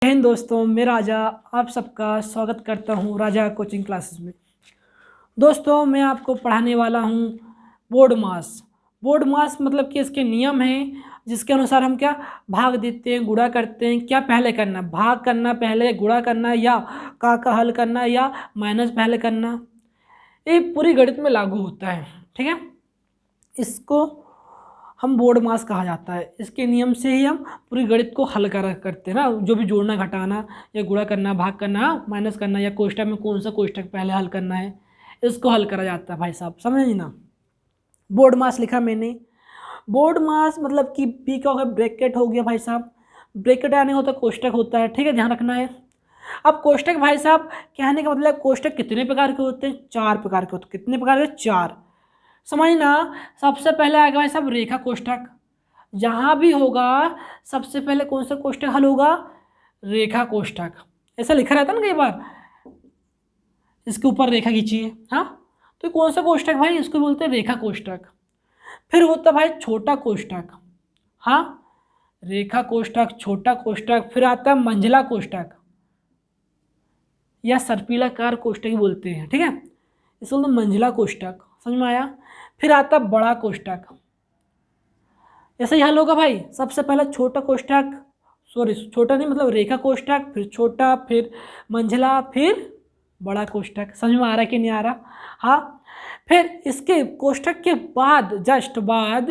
जय हिंद दोस्तों, मैं राजा आप सबका स्वागत करता हूं राजा कोचिंग क्लासेस में। दोस्तों, मैं आपको पढ़ाने वाला हूं बोर्ड मास। बोर्ड मास मतलब कि इसके नियम हैं जिसके अनुसार हम क्या भाग देते हैं, गुणा करते हैं। क्या पहले करना, भाग करना पहले, गुणा करना या का हल करना या माइनस पहले करना, ये पूरी गणित में लागू होता है। ठीक है, इसको हम बोर्ड मास कहा जाता है। इसके नियम से ही हम पूरी गणित को हल करते हैं ना, जो भी जोड़ना, घटाना या गुणा करना, भाग करना, माइनस करना या कोष्टक में कौन सा कोष्टक पहले हल करना है, इसको हल करा जाता है। भाई साहब समझे ना। बोर्ड मास लिखा मैंने। बोर्ड मास मतलब कि बी का होगा ब्रैकेट हो गया भाई साहब, ब्रैकेट आने होता कोष्टक होता है। ठीक है, ध्यान रखना है। अब कोष्टक भाई साहब कहने का मतलब कोष्टक कितने प्रकार के होते हैं? 4 प्रकार के होते हैं। कितने प्रकार के? 4। समझना। सबसे पहले आएगा भाई साहब रेखा कोष्टक। जहां भी होगा सबसे पहले कौन सा कोष्टक हल होगा? रेखा कोष्टक। ऐसा लिखा रहता ना कई बार, इसके ऊपर रेखा खींचिए। हाँ, तो कौन सा कोष्टक भाई? इसको बोलते हैं रेखा कोष्टक। फिर होता भाई छोटा कोष्टक। हाँ, रेखा कोष्टक, छोटा कोष्टक। फिर आता है मंझला कोष्टक या सर्पिलाकार कोष्टक ही बोलते हैं। ठीक है, इसको बोलते मंझला कोष्टक। समझ में आया? फिर आता बड़ा कोष्टक। ऐसा ही हल होगा भाई। सबसे पहले छोटा कोष्टक, सॉरी छोटा नहीं मतलब रेखा कोष्टक, फिर छोटा, फिर मंझला, फिर बड़ा कोष्टक। समझ में आ रहा है कि नहीं आ रहा? हाँ, फिर इसके कोष्टक के बाद जस्ट बाद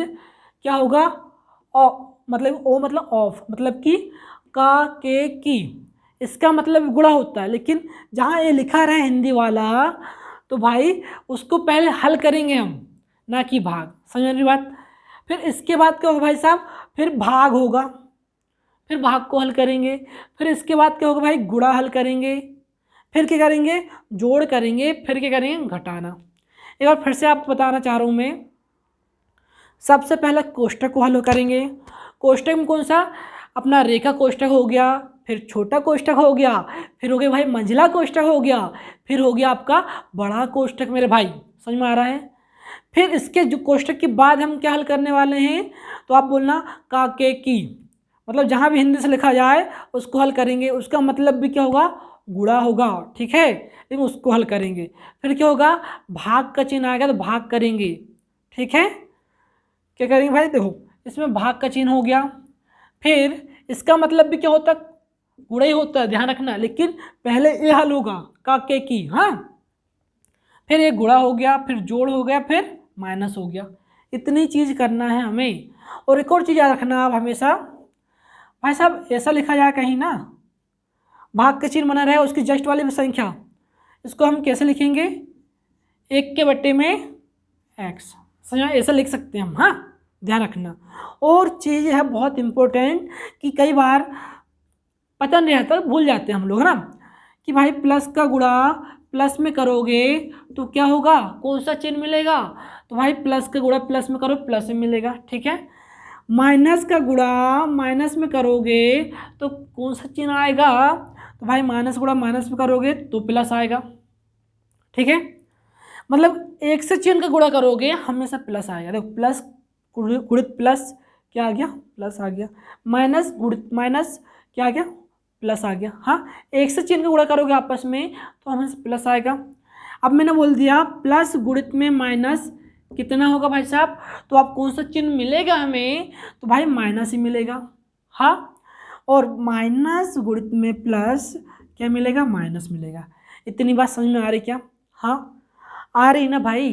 क्या होगा? मतलब ओ मतलब ऑफ, मतलब कि का के की, इसका मतलब गुणा होता है। लेकिन जहाँ ये लिखा रहा है हिंदी वाला, तो भाई उसको पहले हल करेंगे हम, ना कि भाग। समझ रही बात? फिर इसके बाद क्या होगा भाई साहब? फिर भाग होगा, फिर भाग को हल करेंगे। फिर इसके बाद क्या होगा भाई? गुणा हल करेंगे। फिर क्या करेंगे? जोड़ करेंगे। फिर क्या करेंगे? घटाना। एक बार फिर से आपको बताना चाह रहा हूँ मैं। सबसे पहले कोष्टक को हल करेंगे। कोष्टक में कौन सा? अपना रेखा कोष्टक हो गया, फिर छोटा कोष्टक हो गया, फिर हो गया भाई मंझला कोष्टक हो गया, फिर हो गया आपका बड़ा कोष्टक। मेरे भाई समझ में आ रहा है? फिर इसके जो कोष्टक के बाद हम क्या हल करने वाले हैं, तो आप बोलना का के की, मतलब जहाँ भी हिंदी से लिखा जाए उसको हल करेंगे। उसका मतलब भी क्या होगा? गुणा होगा। ठीक है, लेकिन उसको हल करेंगे। फिर क्या होगा? भाग का चिन्ह आएगा तो भाग करेंगे। ठीक है, क्या करेंगे भाई? देखो, इसमें भाग का चिन्ह हो गया। फिर इसका मतलब भी क्या होता है? गुणा ही होता है, ध्यान रखना। लेकिन पहले ये हल होगा का के की। हाँ, फिर ये गुणा हो गया, फिर जोड़ हो गया, फिर माइनस हो गया। इतनी चीज करना है हमें। और एक और चीज याद रखना आप हमेशा, भाई साहब ऐसा लिखा जाए कहीं ना, भाग का चिन्ह बना रहे उसकी जस्ट वाली संख्या, इसको हम कैसे लिखेंगे? 1/x। समझ में? ऐसा लिख सकते हैं हम। हाँ, ध्यान रखना। और चीज़ है बहुत इंपॉर्टेंट कि कई बार पता नहीं रहता, भूल जाते हैं हम लोग ना, कि भाई प्लस का गुणा प्लस में करोगे तो क्या होगा? कौन सा चिन्ह मिलेगा? तो भाई प्लस का गुणा प्लस में करो, प्लस में मिलेगा। ठीक है, माइनस का गुणा माइनस में करोगे तो कौन सा चिन्ह आएगा? तो भाई माइनस गुणा माइनस में करोगे तो प्लस आएगा। ठीक है, मतलब एक से चिन्ह का गुणा करोगे हमेशा प्लस आएगा। देखो, प्लस गुणित प्लस क्या आ गया? प्लस आ गया। माइनस गुणित माइनस क्या आ गया? प्लस आ गया। हाँ, एक से चिन्ह का गुणा करोगे आपस में तो हमेशा प्लस आएगा। अब मैंने बोल दिया प्लस गुणित में माइनस कितना होगा भाई साहब? तो आप कौन सा चिन्ह मिलेगा हमें? तो भाई माइनस ही मिलेगा। हाँ, और माइनस गुणित में प्लस क्या मिलेगा? माइनस मिलेगा। इतनी बात समझ में आ रही क्या? हाँ, आ रही ना भाई?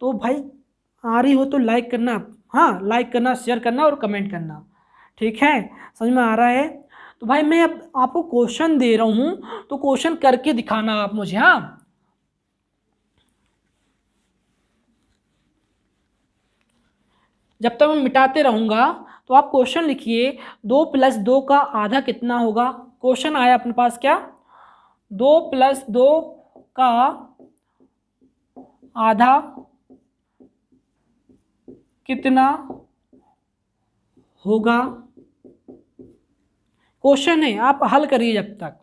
तो भाई आ रही हो तो लाइक करना। हाँ, लाइक करना, शेयर करना और कमेंट करना। ठीक है, समझ में आ रहा है? तो भाई मैं अब आपको क्वेश्चन दे रहा हूँ, तो क्वेश्चन करके दिखाना आप मुझे। हाँ, जब तक मैं मिटाते रहूंगा तो आप क्वेश्चन लिखिए। 2 + 2 का आधा कितना होगा? क्वेश्चन आया अपने पास क्या? 2 + 2 का आधा कितना होगा? क्वेश्चन है, आप हल करिए जब तक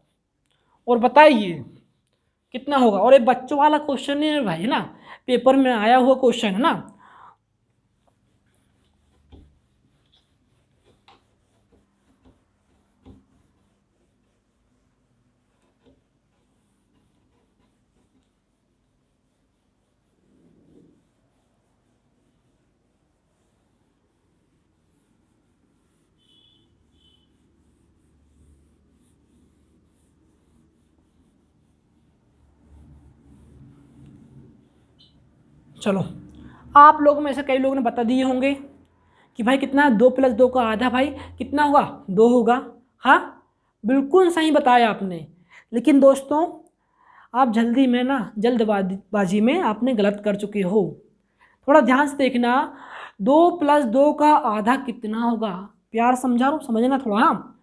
और बताइए कितना होगा। और ये बच्चों वाला क्वेश्चन नहीं है भाई, है ना, पेपर में आया हुआ क्वेश्चन है ना। चलो, आप लोगों में से कई लोगों ने बता दिए होंगे कि भाई कितना, 2 + 2 का आधा भाई कितना होगा, 2 होगा। हाँ, बिल्कुल सही बताया आपने। लेकिन दोस्तों, आप जल्दी में ना, जल्दबाजी में आपने गलत कर चुके हो। थोड़ा ध्यान से देखना, 2 + 2 का आधा कितना होगा, प्यार समझा रहा हूँ, समझना थोड़ा। हाँ,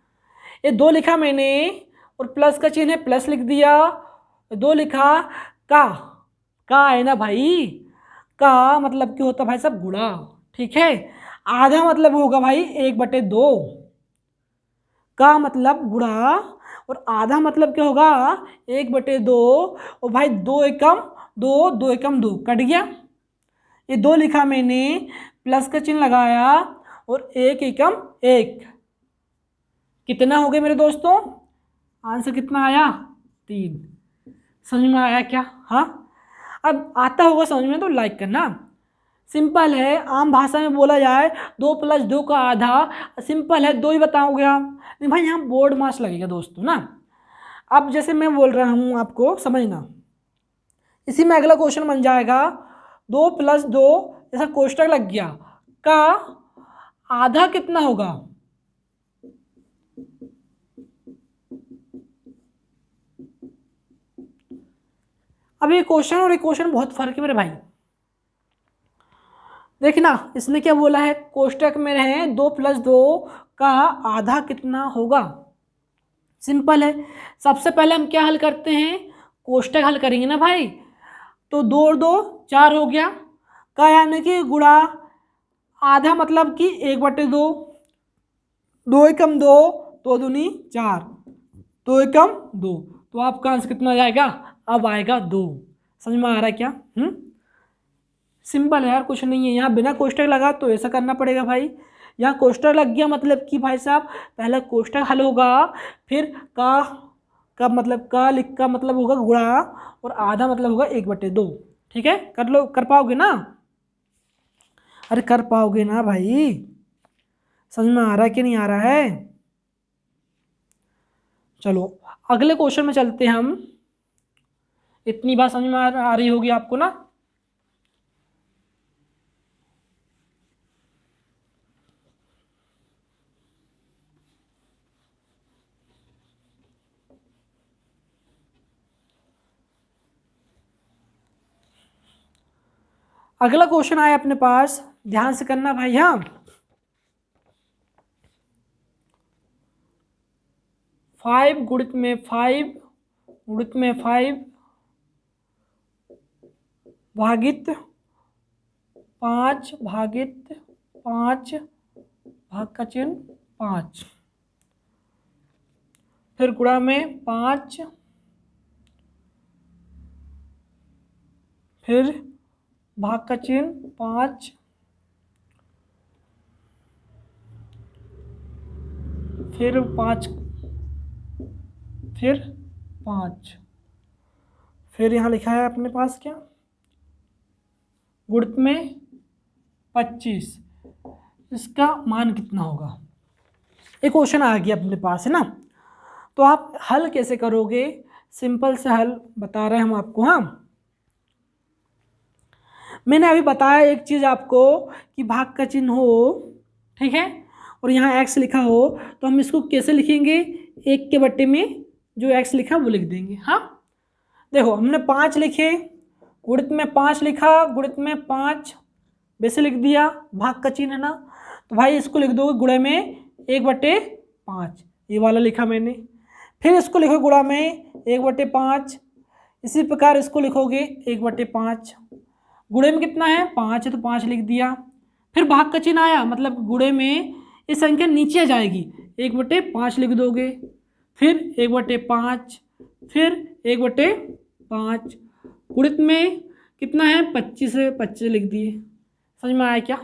ये 2 लिखा मैंने और प्लस का चिन्ह है, प्लस लिख दिया। 2 लिखा, का है ना भाई, का मतलब क्या होता है भाई साहब, गुणा। ठीक है, आधा मतलब होगा भाई 1/2, का मतलब गुणा, और आधा मतलब क्या होगा 1/2। और भाई 2 एकम 2, 2 एकम 2 कट गया। ये 2 लिखा मैंने, प्लस का चिन्ह लगाया और 1 एकम 1, कितना हो गया मेरे दोस्तों, आंसर कितना आया, 3। समझ में आया क्या? हाँ, अब आता होगा समझ में तो लाइक करना। सिंपल है, आम भाषा में बोला जाए 2 + 2 का आधा, सिंपल है, 2 ही बताओगे आप। नहीं भाई, यहाँ बोर्ड मास लगेगा दोस्तों ना। अब जैसे मैं बोल रहा हूँ आपको समझना, इसी में अगला क्वेश्चन बन जाएगा 2 + 2, ऐसा कोष्टक लग गया, का आधा कितना होगा। अब ये क्वेश्चन और ये क्वेश्चन बहुत फर्क है मेरे भाई। देखना, इसने क्या बोला है, कोष्टक में रहे 2 + 2 का आधा कितना होगा। सिंपल है, सबसे पहले हम क्या हल करते हैं, कोष्टक हल करेंगे ना भाई। तो 2 और 2 4 हो गया, का यानी कि गुणा, आधा मतलब कि 1/2, 2 एकम 2, 2 दूनी 4, 2 एकम 2, तो आपका आंसर कितना जाएगा, अब आएगा 2। समझ में आ रहा है क्या? सिंपल है यार, कुछ नहीं है। यहाँ बिना कोष्टक लगा तो ऐसा करना पड़ेगा भाई, यहाँ कोष्टक लग गया मतलब कि भाई साहब पहले कोष्टक हल होगा, फिर का मतलब का लिख का मतलब होगा गुणा, और आधा मतलब होगा 1/2। ठीक है, कर लो, कर पाओगे ना? अरे कर पाओगे ना भाई? समझ में आ रहा है कि नहीं आ रहा है? चलो अगले क्वेश्चन में चलते हैं हम। इतनी बात समझ में आ रही होगी आपको ना? अगला क्वेश्चन आया अपने पास, ध्यान से करना भाई। हाँ, 5 गुणित में 5 गुणित में 5 भागित 5 भागित 5 भाग का चिन्ह 5, फिर गुणा में 5, फिर भाग का चिन्ह 5, फिर 5, फिर 5, फिर यहाँ लिखा है अपने पास क्या, गुणित में 25, इसका मान कितना होगा। एक क्वेश्चन आ गया अपने पास है ना, तो आप हल कैसे करोगे, सिंपल से हल बता रहे हैं हम आपको। हाँ, मैंने अभी बताया एक चीज़ आपको कि भाग का चिन्ह हो, ठीक है, और यहाँ x लिखा हो, तो हम इसको कैसे लिखेंगे, 1 के बट्टे में जो x लिखा वो लिख देंगे। हाँ, देखो हमने 5 लिखे, गुणित में 5 लिखा, गुणित में 5 वैसे लिख दिया, भाग का चिन्ह है ना, तो भाई इसको लिख दोगे गुणा में 1/5, ये वाला लिखा मैंने। फिर इसको लिखो गुणा में 1/5, इसी प्रकार इसको लिखोगे 1/5, गुणे में कितना है 5 है तो 5 लिख दिया। फिर भाग का चिन्ह आया मतलब गुणे में ये संख्या नीचे आ जाएगी, 1/5 लिख दोगे, फिर 1/5, फिर 1/5, गुणित में कितना है 25 है, 25 लिख दिए। समझ में आया क्या?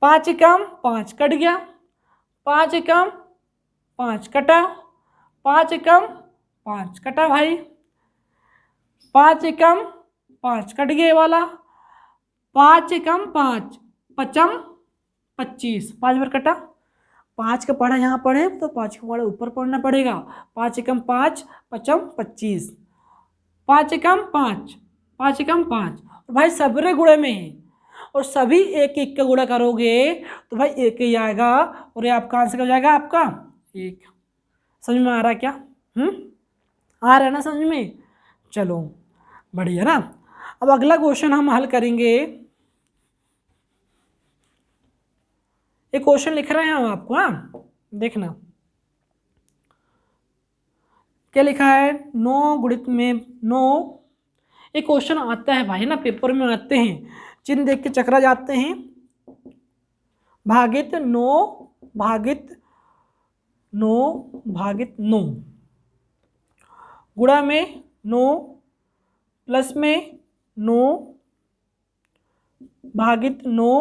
5 एकम 5 कट गया, 5 एकम 5 कटा, 5 एकम 5 कटा भाई, 5 एकम 5 कट गया ये वाला, 5 एकम 5 पचम 25, 5 बार कटा, 5 का पढ़ा यहाँ पढ़े तो 5 का पढ़ा ऊपर पढ़ना पड़ेगा, 5 एकम 5 पचम 25, 5 एकम 5 5 एकम 5, और भाई सबरे गुणे में है और सभी एक एक का गुणा करोगे तो भाई एक ही आएगा और ये आपका आंसर हो जाएगा आपका 1। समझ में आ रहा है क्या? आ रहा है ना समझ में? चलो बढ़िया ना। अब अगला क्वेश्चन हम हल करेंगे। एक क्वेश्चन लिख रहे हैं हम आपको, हाँ देखना क्या लिखा है। 9 गुणित में 9, एक क्वेश्चन आता है भाई ना, पेपर में आते हैं, चिन्ह देख के चकरा जाते हैं। भागित 9 भागित 9 भागित 9, गुणा में 9, प्लस में 9 भागित 9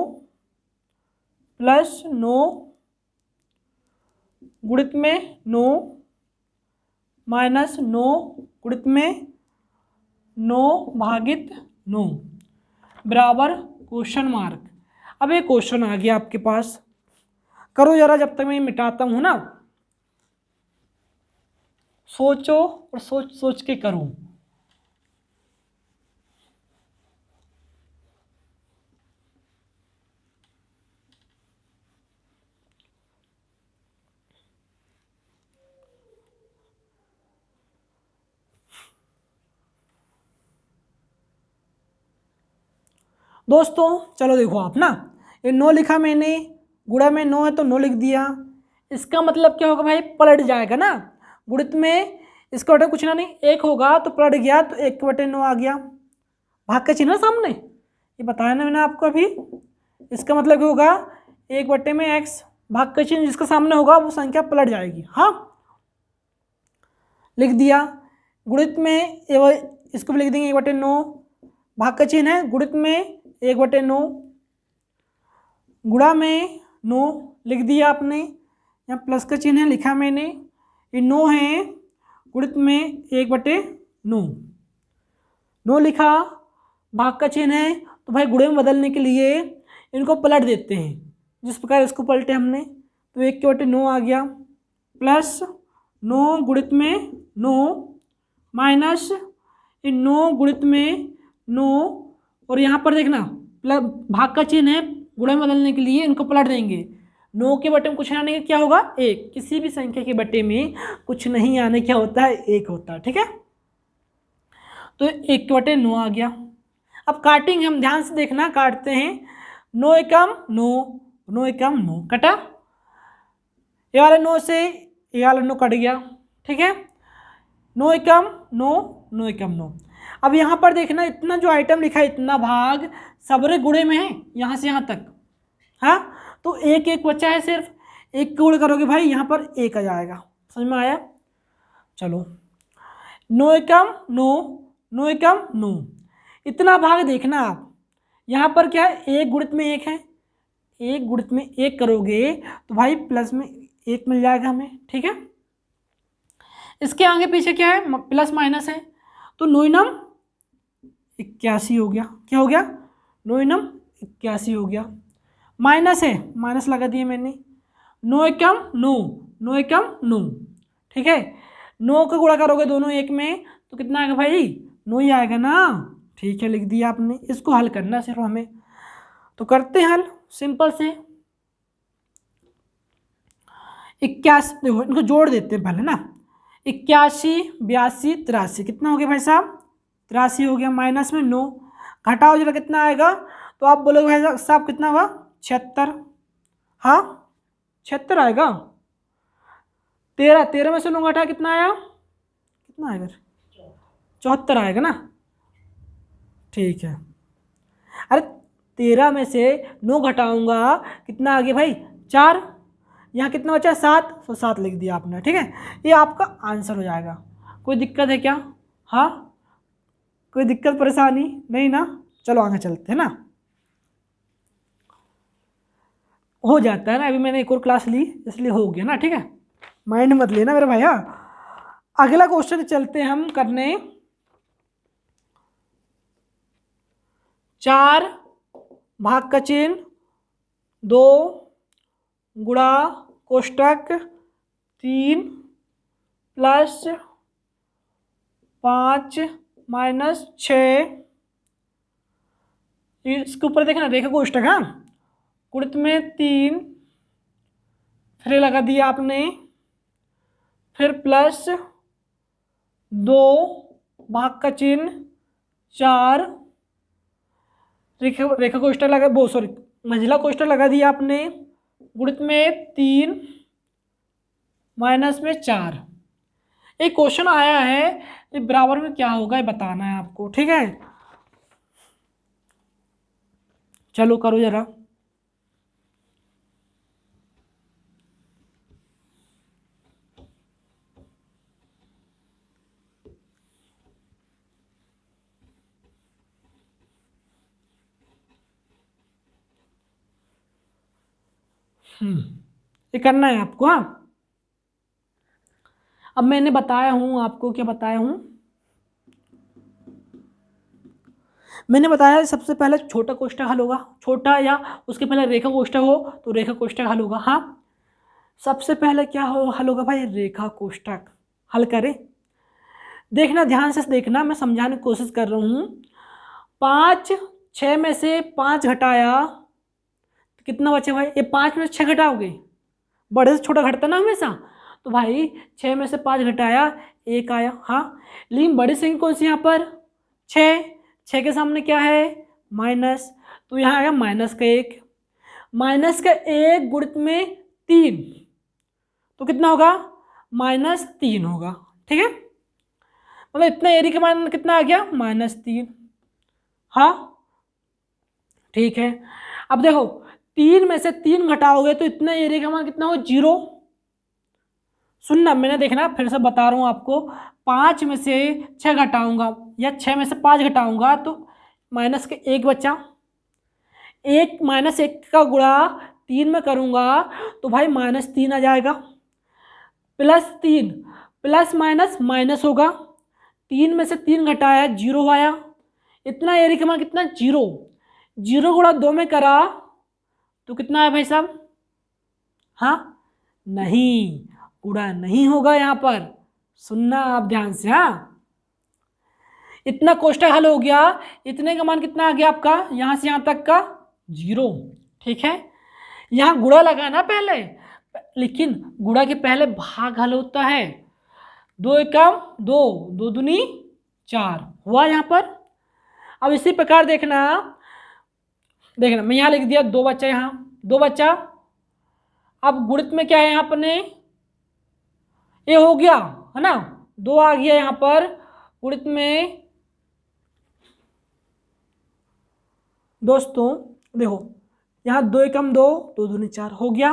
प्लस 9, गुणित में 9 माइनस 9 गुणित में 9 भागित 9 बराबर क्वेश्चन मार्क। अब एक क्वेश्चन आ गया आपके पास, करो जरा जब तक मैं मिटाता हूं ना, सोचो और सोच सोच के करो। दोस्तों चलो देखो आप ना, ये 9 लिखा मैंने, गुणा में 9 है तो 9 लिख दिया। इसका मतलब क्या होगा भाई, पलट जाएगा ना। गुणित में इसका बटे कुछ ना नहीं, 1 होगा तो पलट गया तो 1/9 आ गया। भाग का चिन्ह है सामने, ये बताया ना मैंने आपको अभी। इसका मतलब क्या होगा, 1/x, भाग का चिन्ह जिसका सामने होगा वो संख्या पलट जाएगी। हाँ लिख दिया। गुणित में इसको भी लिख देंगे 1/9, भाग का चिन्ह है, गुणित में 1/9, गुणा में 9 लिख दिया आपने, यहाँ प्लस का चिन्ह है लिखा मैंने, ये 9 है, गुणित में 1/9, 9 लिखा, भाग का चिन्ह है तो भाई गुणे में बदलने के लिए इनको पलट देते हैं, जिस प्रकार इसको पलटे हमने, तो 1/9 आ गया, प्लस 9 गुणित में 9 माइनस 9 गुणित में 9, और यहाँ पर देखना भाग का चिन्ह है, गुणे में बदलने के लिए इनको पलट देंगे। 9 के बटे में कुछ आने क्या होगा, 1। किसी भी संख्या के बटे में कुछ नहीं आने क्या होता है, 1 होता है। ठीक है, तो 1/9 आ गया। अब काटेंगे हम, ध्यान से देखना, काटते हैं। 9 एकम 9, 9 एकम 9 कटा, ये वाला 9 से ये वाला 9 कट गया। ठीक है, 9 एकम 9, 9 एकम 9। अब यहाँ पर देखना, इतना जो आइटम लिखा है, इतना भाग सबरे गुणे में है यहाँ से यहाँ तक। हाँ, तो 1 1 बचा है, सिर्फ 1 गुण करोगे भाई यहाँ पर 1 आ जाएगा। समझ में आया? चलो 9 एकम 9, 9 एकम 9, इतना भाग देखना आप। यहाँ पर क्या है, 1 गुणित में 1 है, 1 गुणित में 1 करोगे तो भाई प्लस में 1 मिल जाएगा हमें। ठीक है, इसके आगे पीछे क्या है, प्लस माइनस है, तो 9 81 हो गया। क्या हो गया, 9 81 हो गया। माइनस है, माइनस लगा दिए मैंने, 9 एकम 9, 9 एकम 9। ठीक है, 9 का गुणा करोगे दोनों एक में तो कितना आएगा भाई, 9 ही आएगा ना। ठीक है, लिख दिया आपने। इसको हल करना सिर्फ हमें, तो करते हैं हल सिंपल से। 81, देखो इनको जोड़ देते हैं पहले ना, 81 82 83, कितना हो गया भाई साहब, 83 हो गया। माइनस में 9, घटाओ जरा कितना आएगा, तो आप बोलोगे भाई साहब कितना हुआ, 76। हाँ 76 आएगा। 13 में से 9 घटा कितना आया, कितना आएगा, 74 आएगा ना। ठीक है, अरे 13 में से 9 घटाऊंगा कितना आ गया भाई, 4। यहाँ कितना बचा, 7, तो 7 लिख दिया आपने। ठीक है, ये आपका आंसर हो जाएगा। कोई दिक्कत है क्या? हाँ, कोई दिक्कत परेशानी नहीं ना? चलो आगे चलते हैं ना, हो जाता है ना, अभी मैंने एक और क्लास ली इसलिए हो गया ना। ठीक है, माइंड मत लेना मेरे भाई। हाँ, अगला क्वेश्चन चलते हैं हम करने। 4 भाग का चिन्ह 2 गुणा कोष्टक 3 प्लस 5 माइनस 6 इसके ऊपर देखना रेखा कोष्ठक, हाँ, गुणित में 3, फिर ये लगा दिया आपने, फिर प्लस 2 भाग का चिन्ह 4, रेखा कोष्ठक लगा, वो सॉरी मंझला कोष्ठक लगा दिया आपने, गुणित में 3 माइनस में 4। एक क्वेश्चन आया है, ये बराबर में क्या होगा ये बताना है आपको, ठीक है। चलो करो जरा। ये करना है आपको, हाँ। अब मैंने बताया हूं आपको, क्या बताया हूं, मैंने बताया सबसे पहले छोटा कोष्ठक हल होगा, छोटा या उसके पहले रेखा कोष्ठक हो तो रेखा कोष्ठक हल होगा, हाँ। सबसे पहले क्या हल होगा भाई, रेखा कोष्ठक हल करें। देखना ध्यान से देखना, मैं समझाने की कोशिश कर रहा हूँ। 5, 6 में से 5 घटाया तो कितना बचे भाई, ये 5 में से 6 घटाओगे, बड़े से छोटा घटता ना हमेशा, तो भाई 6 में से 5 घटाया 1 आया, हाँ। लेकिन बड़ी संख्या कौन सी यहाँ पर, 6 के सामने क्या है माइनस, तो यहाँ आया -1, -1 गुणित में 3 तो कितना होगा -3 होगा, ठीक है। मतलब इतना एरिया का मान कितना आ गया -3, हाँ ठीक है। अब देखो 3 में से 3 घटाओगे तो इतना एरिया का मान कितना हो 0। सुनना, मैंने देखना फिर से बता रहा हूँ आपको, 5 में से 6 घटाऊंगा या 6 में से 5 घटाऊंगा तो -1 बचा, 1 -1 का गुणा 3 में करूंगा तो भाई -3 आ जाएगा, +3 प्लस माइनस माइनस होगा, 3 में से 3 घटाया 0 आया, इतना एरिया का मान कितना 0, 0 गुणा 2 में करा तो कितना है भाई साहब, हाँ नहीं, गुणा नहीं होगा यहाँ पर, सुनना आप ध्यान से, हाँ। इतना कोष्ठक हल हो गया, इतने का मान कितना आ गया आपका, यहाँ से यहाँ तक का 0, ठीक है। यहाँ गुणा लगाना पहले, लेकिन गुणा के पहले भाग हल होता है, 2 एकम 2, 2 दूनी 4 हुआ यहाँ पर। अब इसी प्रकार देखना मैं यहाँ लिख दिया 2 बच्चा, यहाँ 2 बच्चा, अब गुणित में क्या है यहाँ पर ने ये हो गया है ना, 2 आ गया यहाँ पर, गुणित में दोस्तों देखो यहाँ 2 एकम 2, 2 दूनी 4 हो गया,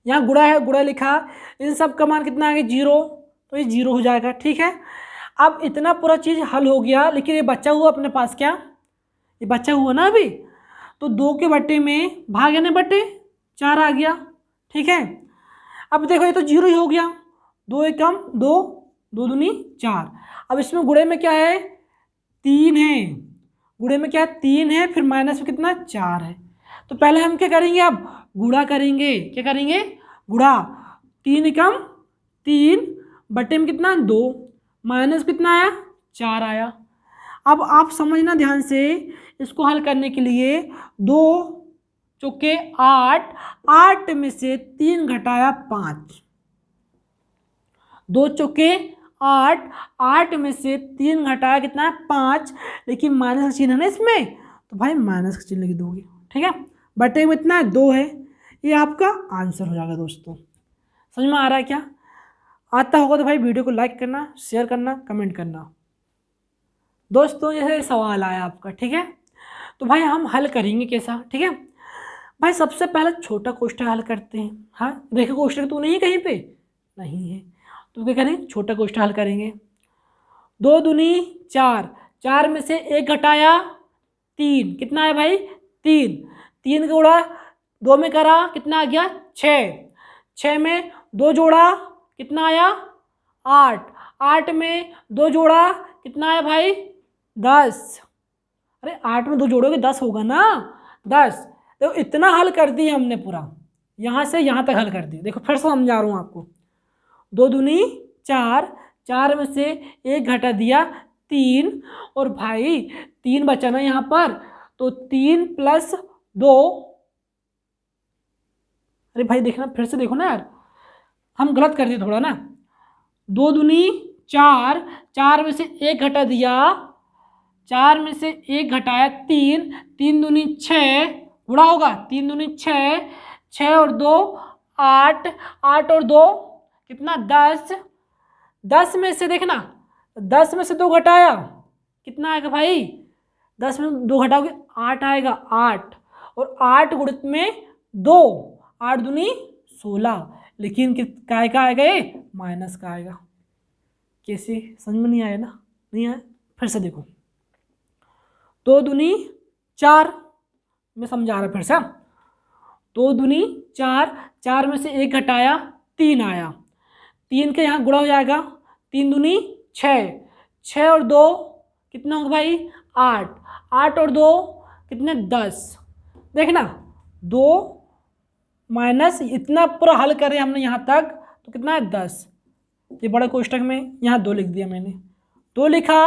यहाँ गुणा है, गुणा लिखा, इन सब का मान कितना आ गया 0, तो ये 0 हो जाएगा, ठीक है। अब इतना पूरा चीज़ हल हो गया, लेकिन ये बच्चा हुआ अपने पास, क्या ये बच्चा हुआ ना अभी, तो 2 के बट्टे में भाग यानी बट्टे 4 आ गया, ठीक है। अब देखो ये तो 0 ही हो गया, 2 एकम 2, 2 दूनी 4। अब इसमें गुणे में क्या है 3 है, गुणे में क्या है 3 है, फिर माइनस में कितना 4 है, तो पहले हम क्या करेंगे, अब गुणा करेंगे, क्या करेंगे गुणा, 3 एकम 3 बट्टे में कितना 2, माइनस कितना आया 4 आया। अब आप समझना ध्यान से, इसको हल करने के लिए 2 चौके 8, 8 में से 3 घटाया 5, 2 चौके 8, 8 में से 3 घटाया कितना 5, लेकिन माइनस का चिन्ह है ना इसमें, तो भाई माइनस का चिन्ह लिख दोगे, ठीक है। बटे में इतना 2 है, ये आपका आंसर हो जाएगा दोस्तों। समझ में आ रहा है क्या, आता होगा तो भाई वीडियो को लाइक करना, शेयर करना, कमेंट करना। दोस्तों जैसे सवाल आया आपका, ठीक है, तो भाई हम हल करेंगे कैसा, ठीक है भाई। सबसे पहले छोटा कोष्ठक हल करते हैं, हाँ रेखा कोष्ठक तो नहीं कहीं पे नहीं है, तो क्या करें छोटा कोष्ठक हल करेंगे। 2 दूनी 4, 4 में से 1 घटाया 3, कितना है भाई 3, 3 का गुणा 2 में करा कितना आ गया 6, 6 में 2 जोड़ा कितना आया 8, 8 में 2 जोड़ा कितना आया भाई 10, अरे 8 में 2 जोड़ोगे 10 होगा ना 10। देखो इतना हल कर दिया हमने पूरा, यहाँ से यहाँ तक हल कर दिया। देखो फिर से समझा रहा हूँ आपको, 2 दूनी 4, 4 में से 1 घटा दिया 3, और भाई 3 बचा ना यहाँ पर, तो 3 प्लस 2, अरे भाई देखना फिर से देखो ना यार, हम गलत कर दिए थोड़ा ना। 2 दूनी 4, 4 में से 1 घटा दिया, 4 में से 1 घटाया 3, 3 दूनी 6, गुणा होगा 3 दूनी 6, 6 और 2 8, 8 और 2 कितना 10, 10 में से देखना 10 में से 2 घटाया कितना आएगा भाई, 10 में 2 घटाओगे 8 आएगा, 8 और 8 गुणित में 2, 8 दूनी 16, लेकिन काय का आएगा ये, माइनस का आएगा। कैसे, समझ में नहीं आया ना, नहीं आया, फिर से देखो 2 दूनी 4, मैं समझा रहा फिर से, 2 दूनी 4, 4 में से 1 घटाया 3 आया, 3 के यहाँ गुणा हो जाएगा, 3 दूनी 6, 6 और 2 कितना होगा भाई 8, 8 और 2 कितने 10, देखना 2 माइनस इतना पूरा हल करें हमने यहाँ तक तो कितना है 10, ये बड़ा कोष्टक में यहाँ 2 लिख दिया मैंने, 2 लिखा,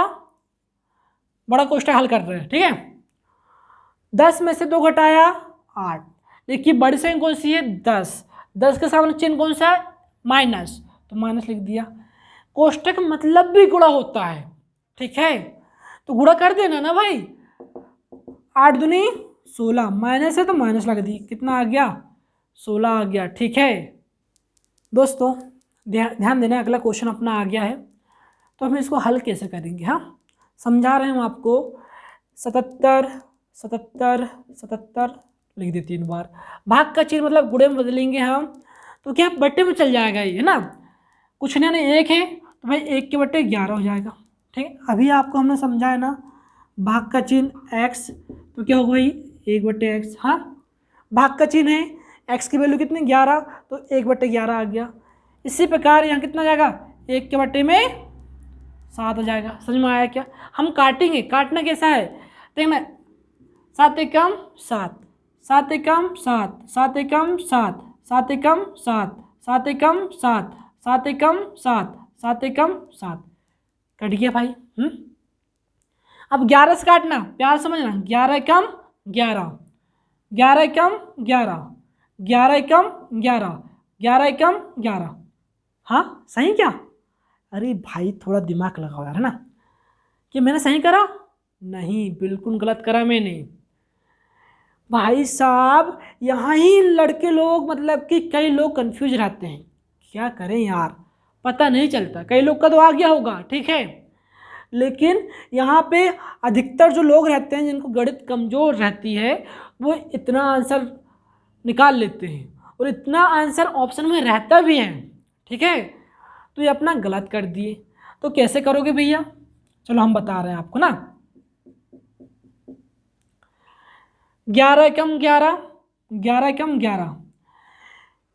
बड़ा कोष्टक हल कर रहे हैं, ठीक है। 10 में से 2 घटाया 8, देखिए बड़ी संख्या कौन सी है 10, 10 के सामने चिन्ह कौन सा है माइनस, तो माइनस लिख दिया। कोष्टक मतलब भी गुणा होता है, ठीक है, तो गुणा कर देना ना भाई, 8 दूनी 16, माइनस है तो माइनस लगा दी, कितना आ गया 16 आ गया, ठीक है। दोस्तों ध्यान देना, अगला क्वेश्चन अपना आ गया है, तो हम इसको हल कैसे करेंगे, हाँ समझा रहे हैं हम आपको। 77 77 77 लिख दिए 3 बार, भाग का चिन्ह मतलब गुणे में बदलेंगे हम, तो क्या बट्टे में चल जाएगा ये, है ना, कुछ नहीं 1 है तो भाई 1 के बट्टे 11 हो जाएगा, ठीक है। अभी आपको हमने समझाया ना, भाग का चिन्ह x, तो क्या होगा भाई 1/x, हाँ भाग का चिन्ह है, x की वैल्यू कितनी 11, तो 1/11 आ गया। इसी प्रकार यहाँ कितना जाएगा 1 के बट्टे में 7 आ जाएगा, समझ में आया क्या। हम काटेंगे, काटना कैसा है देखना, 7 एकम 7, 7 एकम 7, 7 एकम 7, 7 एकम 7, 7 एकम 7, 7 एकम 7, 7 एकम 7, कट गया भाई। अब 11 से काटना, प्यार समझना, 11 एकम 11, 11 एकम 11, 11 एकम 11, 11 एकम 11, हाँ सही क्या, अरे भाई थोड़ा दिमाग लगाओ यार, है ना, कि मैंने सही करा, नहीं बिल्कुल गलत करा मैंने भाई साहब। यहाँ ही लड़के लोग मतलब कि कई लोग कंफ्यूज रहते हैं, क्या करें यार पता नहीं चलता, कई लोग का तो आ गया होगा, ठीक है, लेकिन यहाँ पे अधिकतर जो लोग रहते हैं जिनको गणित कमज़ोर रहती है वो इतना आंसर निकाल लेते हैं और इतना आंसर ऑप्शन में रहता भी है, ठीक है, तो ये अपना गलत कर दिए। तो कैसे करोगे भैया, चलो हम बता रहे हैं आपको ना। 11 एकम 11, 11 एकम 11,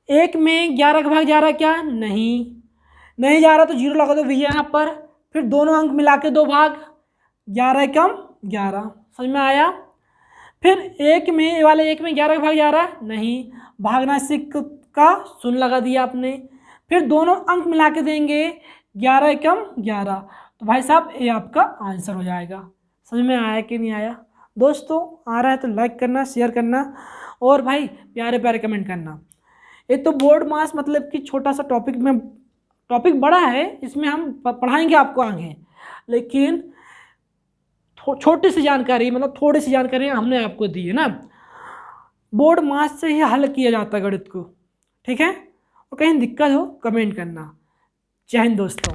1 में 11 का भाग जा रहा है क्या, नहीं जा रहा तो 0 लगा दो भैया यहाँ पर, फिर दोनों अंक मिला के 2 भाग, 11 एकम 11, समझ में आया। फिर 1 में वाले 1 में 11 का भाग जा रहा है, नहीं, भागना सिक का 0 लगा दिया आपने, फिर दोनों अंक मिला के देंगे 11 एकम 11, तो भाई साहब ये आपका आंसर हो जाएगा। समझ में आया कि नहीं आया दोस्तों, आ रहा है तो लाइक करना, शेयर करना और भाई प्यारे प्यारे कमेंट करना। ये तो बोर्ड मास मतलब कि छोटा सा टॉपिक में, टॉपिक बड़ा है, इसमें हम पढ़ाएंगे आपको आगे, लेकिन छोटी सी जानकारी मतलब थोड़ी सी जानकारी हमने आपको दी है ना। बोर्ड मास से ही हल किया जाता है गणित को, ठीक है, और कहीं दिक्कत हो कमेंट करना। जय हिंद दोस्तों।